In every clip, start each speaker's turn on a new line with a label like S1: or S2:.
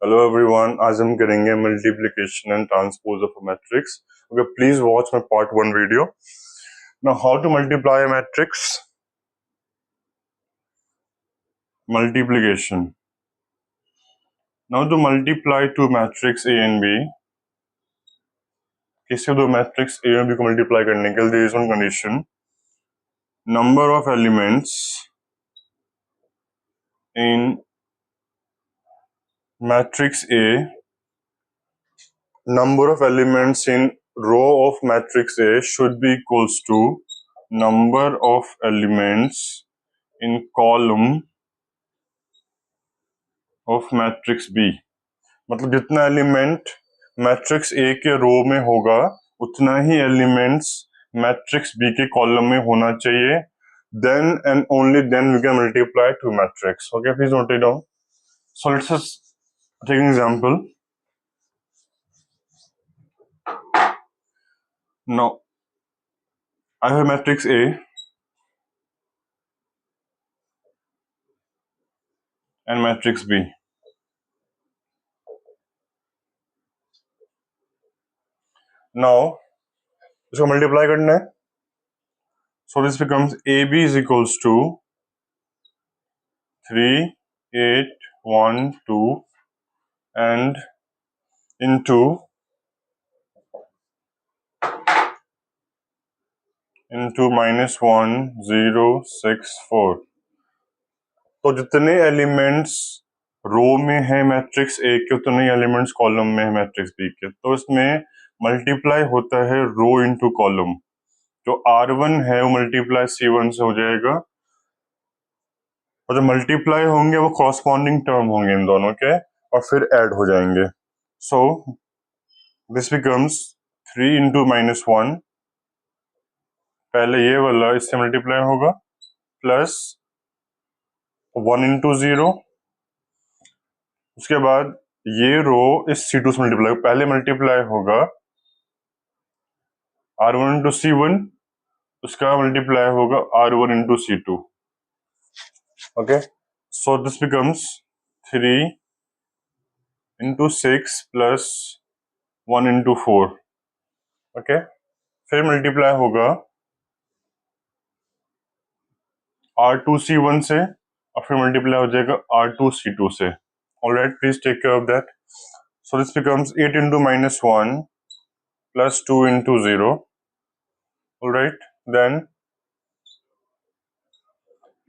S1: Hello everyone, आज हम करेंगे multiplication and transpose of a matrix. Okay, please watch my part 1 video. Now how to multiply a matrix. Multiplication. Now to multiply two matrix A and B, किसी दो matrix A और B को multiply करने के लिए there is one condition. Number of elements in matrix A, number of elements in row of matrix A should be equals to number of elements in column of matrix B। मतलब जितना element matrix A के रो में होगा उतना ही elements matrix B के column में होना चाहिए। Then and only then we can multiply two matrix. Okay, please note it down. So let's take an example. Now I have matrix A and matrix B. Now इसको multiply करना है, so this becomes AB is equals to 3, 8, 1, 2 and into -1, 0, 6, 4। तो जितने elements रो में है matrix A के उतने ही elements column में है मैट्रिक्स बी के। तो इसमें मल्टीप्लाई होता है रो इनटू कॉलम। जो R1 है वो मल्टीप्लाई C1 से हो जाएगा, और जो मल्टीप्लाई होंगे वो कॉरस्पॉन्डिंग टर्म होंगे इन दोनों के, और फिर ऐड हो जाएंगे। सो दिस बिकम्स 3 इंटू -1, पहले ये वाला इससे मल्टीप्लाई होगा, प्लस 1 इंटू 0। उसके बाद ये रो इस C2 से मल्टीप्लाई, पहले मल्टीप्लाई होगा R1 इंटू C1, उसका मल्टीप्लाई होगा R1 into C2। Okay, so this becomes 3 into 6 plus 1 into 4। Okay, फिर मल्टीप्लाई होगा R2 C1 से, और फिर मल्टीप्लाई हो जाएगा R2 C2 से। Alright, please take care of that. So this becomes 8 into -1 plus 2 into 0। Alright, then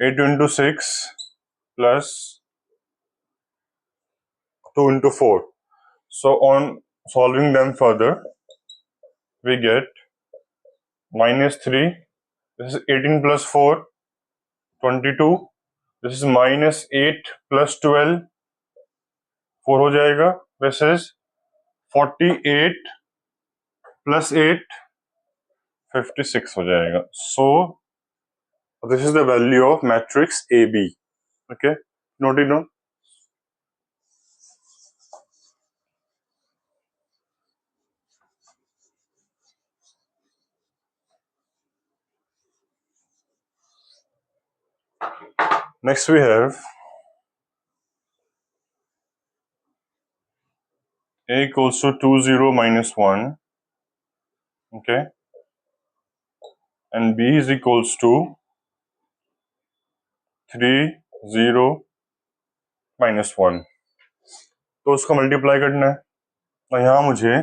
S1: 8 into 6 plus 2 into 4. So on solving them further, we get -3. This is 18 plus 4, 22. This is -8 plus 12, 4 हो जाएगा. This is 48 plus 8, 56 हो जाएगा. So this is the value of matrix AB. Okay, note it down. Next we have A equals to 2, 0, -1. Okay, and B is equals to 3, 0, -1। तो उसको multiply करना है, तो यहाँ मुझे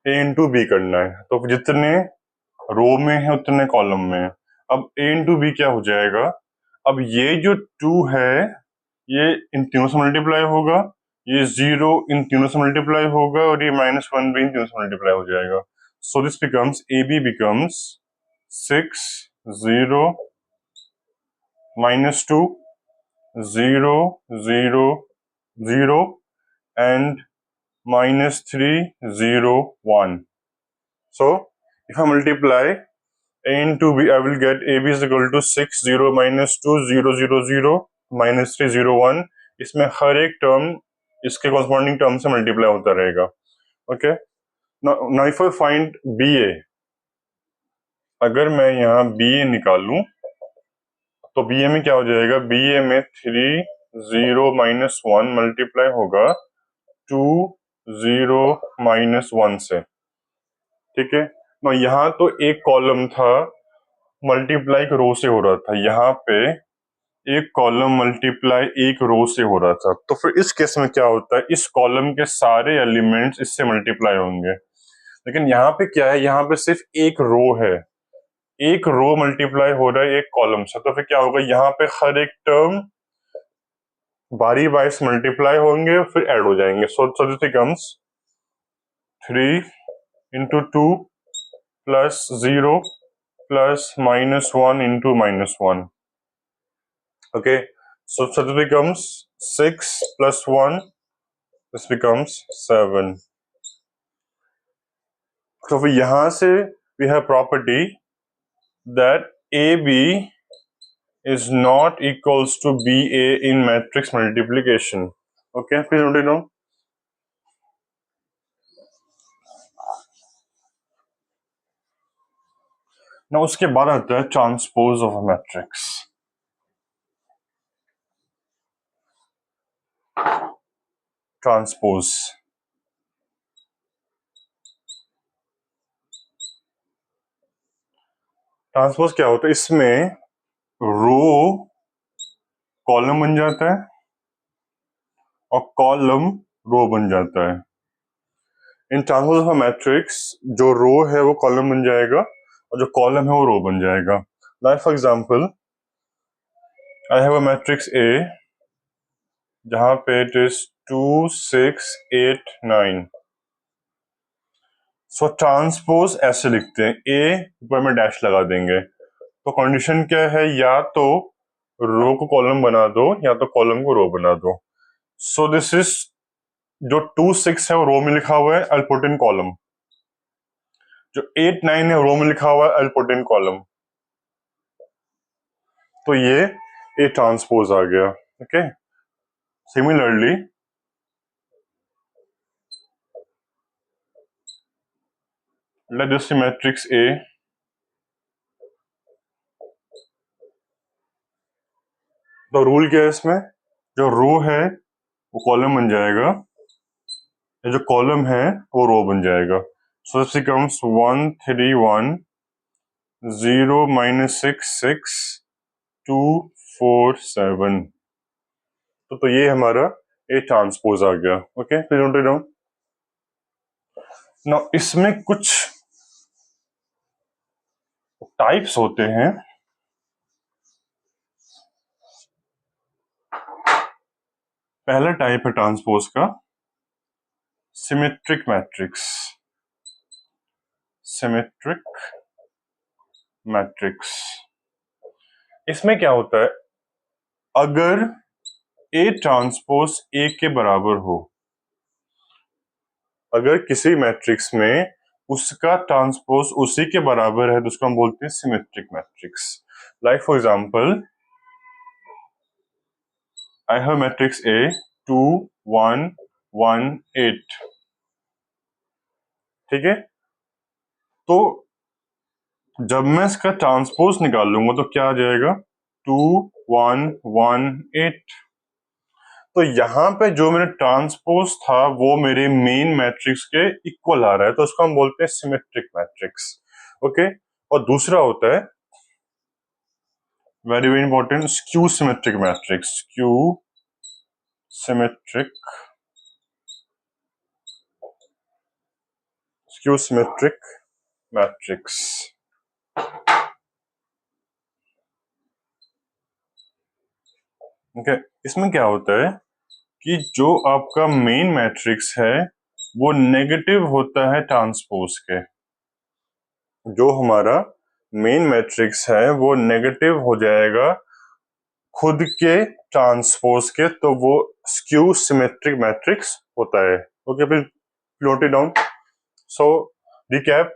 S1: A इंटू बी करना है। तो जितने रो में है उतने कॉलम में है। अब A इंटू बी क्या हो जाएगा, अब ये जो 2 है ये इन तीनों से मल्टीप्लाई होगा, ये 0 इन तीनों से मल्टीप्लाई होगा, और ये -1 भी इन तीनों से मल्टीप्लाई हो जाएगा। सो this becomes AB becomes 6, 0, -2, 0, 0, 0 and -3, 0, 1. So if I multiply A into B, I will get AB is equal to 6, 0, -2, 0, 0, 0, -3, 0, 1. इसमें हर एक टर्म इसके कॉरस्पॉन्डिंग टर्म से मल्टीप्लाई होता रहेगा। Okay, now if I find BA, अगर मैं यहाँ BA निकालूं तो BA में क्या हो जाएगा, BA में 3, 0 - 1 मल्टीप्लाई होगा 2 0 - 1 से। ठीक है ना, यहाँ तो एक कॉलम था मल्टीप्लाई एक रो से हो रहा था, यहाँ पे एक कॉलम मल्टीप्लाई एक रो से हो रहा था। तो फिर इस केस में क्या होता है, इस कॉलम के सारे एलिमेंट्स इससे मल्टीप्लाई होंगे। लेकिन यहाँ पे क्या है, यहाँ पे सिर्फ एक रो है, एक रो मल्टीप्लाई हो रहा है एक कॉलम से। तो फिर क्या होगा, यहाँ पे हर एक टर्म बारी वाइज मल्टीप्लाई होंगे फिर ऐड हो जाएंगे। सो this becomes 3 × 2 + 0 + -1 × -1। Okay, so this becomes 6 + 1, this becomes 7. So फिर यहां से we have property that AB is not equals to BA in matrix multiplication. Okay, please note it down. Now उसके बाद आता है transpose of a matrix. Transpose transpose क्या होता है, इसमें रो कॉलम बन जाता है और कॉलम रो बन जाता है। इन ट्रांसपोज ऑफ अ मैट्रिक्स जो रो है वो कॉलम बन जाएगा और जो कॉलम है वो रो बन जाएगा। Like for example I have a matrix A जहां पे इट इज 2 6 8 9। सो ट्रांसपोज ऐसे लिखते हैं, ए ऊपर में डैश लगा देंगे। तो कंडीशन क्या है, या तो रो को कॉलम बना दो या तो कॉलम को रो बना दो। सो दिस इज जो 2 6 है वो रो में लिखा हुआ है, आई पुट इन कॉलम। जो 8 9 है रो में लिखा हुआ है, आई पुट इन कॉलम। तो ये ए ट्रांसपोज आ गया। Okay, similarly let this matrix A. तो रूल क्या है इसमें, जो रो है वो कॉलम बन जाएगा, ये जो कॉलम है वो रो बन जाएगा। सो दिस बिकम्स 1 3 1 0 -6 6 2 4 7। तो ये हमारा ए ट्रांसपोज आ गया। ओके, फिर नोट इट डाउन। नाउ इसमें कुछ टाइप्स होते हैं। पहला टाइप है ट्रांसपोज का सिमेट्रिक मैट्रिक्स। सिमेट्रिक मैट्रिक्स, इसमें क्या होता है, अगर ए ट्रांसपोज ए के बराबर हो, अगर किसी मैट्रिक्स में उसका ट्रांसपोज उसी के बराबर है तो उसको हम बोलते हैं symmetric matrix. Like for example I have matrix A 2 1 1 8। ठीक है, तो जब मैं इसका ट्रांसपोज निकालूंगा तो क्या आ जाएगा, 2 1 1 8। तो यहां पे जो मेरा ट्रांसपोज था वो मेरे मेन मैट्रिक्स के इक्वल आ रहा है, तो उसको हम बोलते हैं सिमेट्रिक मैट्रिक्स। ओके, और दूसरा होता है very very important, skew symmetric matrix. Skew symmetric, skew symmetric matrix. Okay, इसमें क्या होता है कि जो आपका मेन मैट्रिक्स है वो नेगेटिव होता है ट्रांसपोज के। जो हमारा मेन मैट्रिक्स है वो नेगेटिव हो जाएगा खुद के ट्रांसपोज के, तो वो स्क्यू सिमेट्रिक मैट्रिक्स होता है। Okay, please note it down. So recap,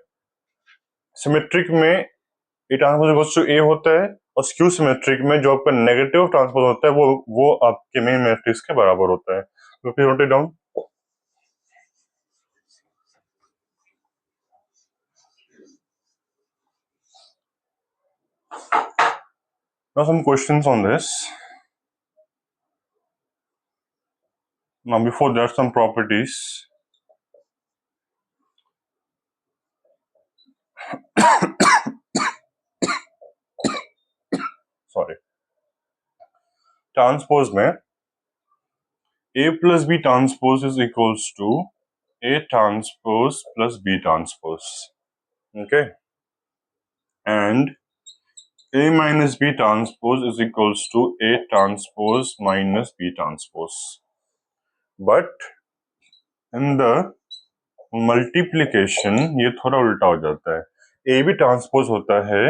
S1: symmetric में ए ट्रांसपोज इक्वल्स टू ए होता है और स्क्यू सिमेट्रिक में जो आपका नेगेटिव ट्रांसपोज होता है वो आपके मेन मैट्रिक्स के बराबर होता है। तो please note it down. Now some questions on this. Now before that, some properties. Sorry. Transpose में A plus B transpose is equals to A transpose plus B transpose. Okay. And A minus B transpose is equals to A transpose minus B transpose. But in the multiplication ये थोड़ा उल्टा हो जाता है. A B transpose होता है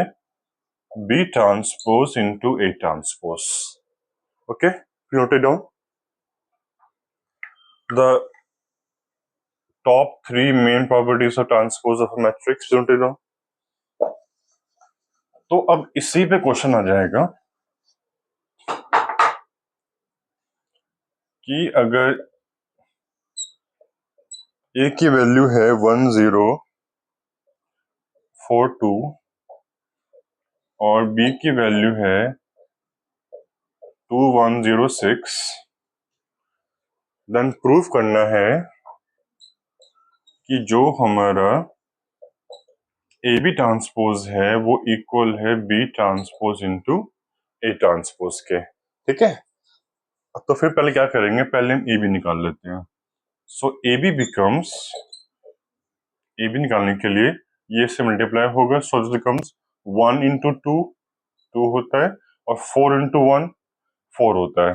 S1: B transpose into A transpose. Okay, note it down. The top three main properties of transpose of a matrix. Note it down. तो अब इसी पे क्वेश्चन आ जाएगा कि अगर A की वैल्यू है 1042 और B की वैल्यू है 2106, देन प्रूफ करना है कि जो हमारा ए बी ट्रांसपोज है वो इक्वल है B transpose into A transpose के. ठीक है, तो फिर पहले क्या करेंगे, पहले हम ए बी निकाल लेते हैं. So A B becomes, A B निकालने के लिए ये से मल्टीप्लाई होगा, सो दिस बिकम्स 1 इंटू 2 2 होता है और 4 इंटू 1 4 होता है.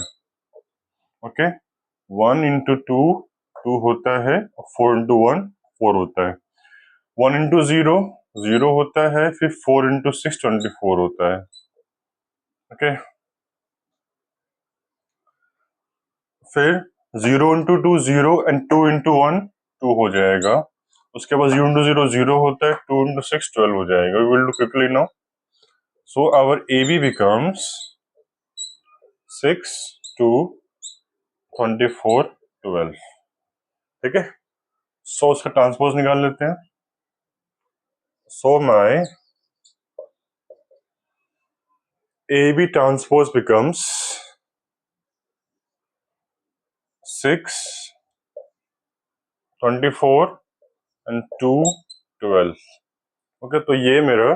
S1: ओके, 1 इंटू 2 2 होता है और 4 इंटू 1 4 होता है. 1 इंटू 0 0 होता है, फिर 4 इंटू 6 24 होता है. ओके, फिर 0 इंटू 2 0 एंड 2 इंटू 1 2 हो जाएगा. उसके बाद 0 इंटू 0 0 होता है, 2 इंटू 6 12 हो जाएगा. We will do quickly now. So our A B becomes 6 2 24 12. ठीक है, सो उसका ट्रांसपोज निकाल लेते हैं. So my A B transpose becomes 6 24 and 2 12. Okay, तो ये मेरा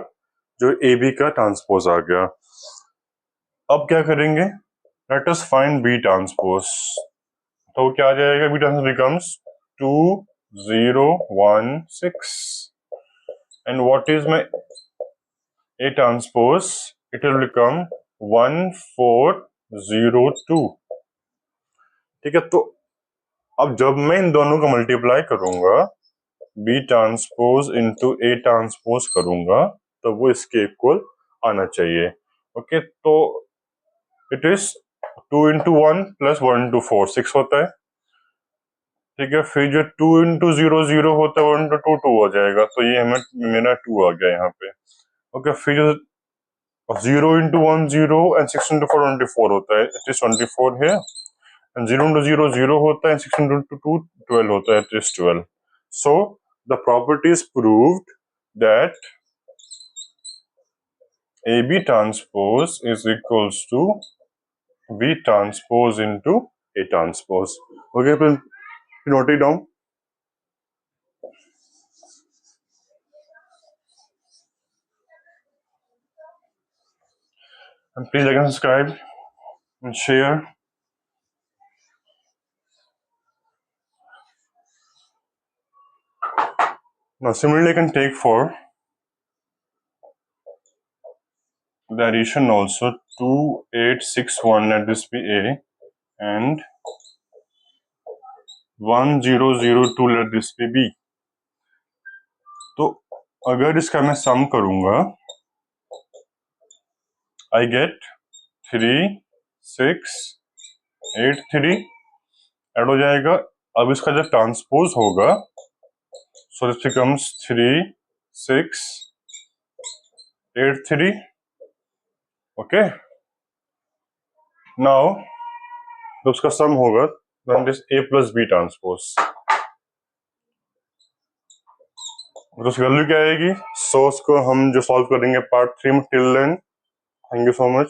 S1: जो ए बी का ट्रांसपोज आ गया. अब क्या करेंगे, let us find B transpose. तो क्या आ जाएगा, B transpose becomes 2 0 1 6 and what is my A transpose, it will become 1 4 0 2. ठीक है, तो अब जब मैं इन दोनों को मल्टीप्लाई करूंगा, B transpose into A transpose करूंगा, तो वो इसके इक्वल आना चाहिए. ओके, तो it is 2 into 1 plus 1 into 4 6 होता है. ठीक है, फिर जो 2 इंटू 0 0 होता है, 1 इंटू 2 2 हो जाएगा. तो ये हमें मेरा 2 आ गया यहाँ पे. ओके, फिर जो 0 इंटू 1 0 एंड 6 इंटू 4 24 होता है, इट इज 24 है. एंड 0 इंटू 0 0 होता है, 6 इंटू 2 12 होता है, it is 12. So the property is proved that AB transpose is equals to B transpose into A transpose. Okay, please note it down. And please like and subscribe and share. Now similarly I can take for the addition also 2861, let this be A, and 1002, let this be B. तो अगर इसका मैं सम करूंगा, I get 3 6 8 3 add हो जाएगा. अब इसका जब ट्रांसपोज होगा, so this becomes 3 6 8 3. Okay, now तो उसका सम होगा, then this A plus B transpose. तो उसकी वैल्यू क्या आएगी, सो उसको हम जो सॉल्व करेंगे पार्ट 3 में. Till then, thank you so much.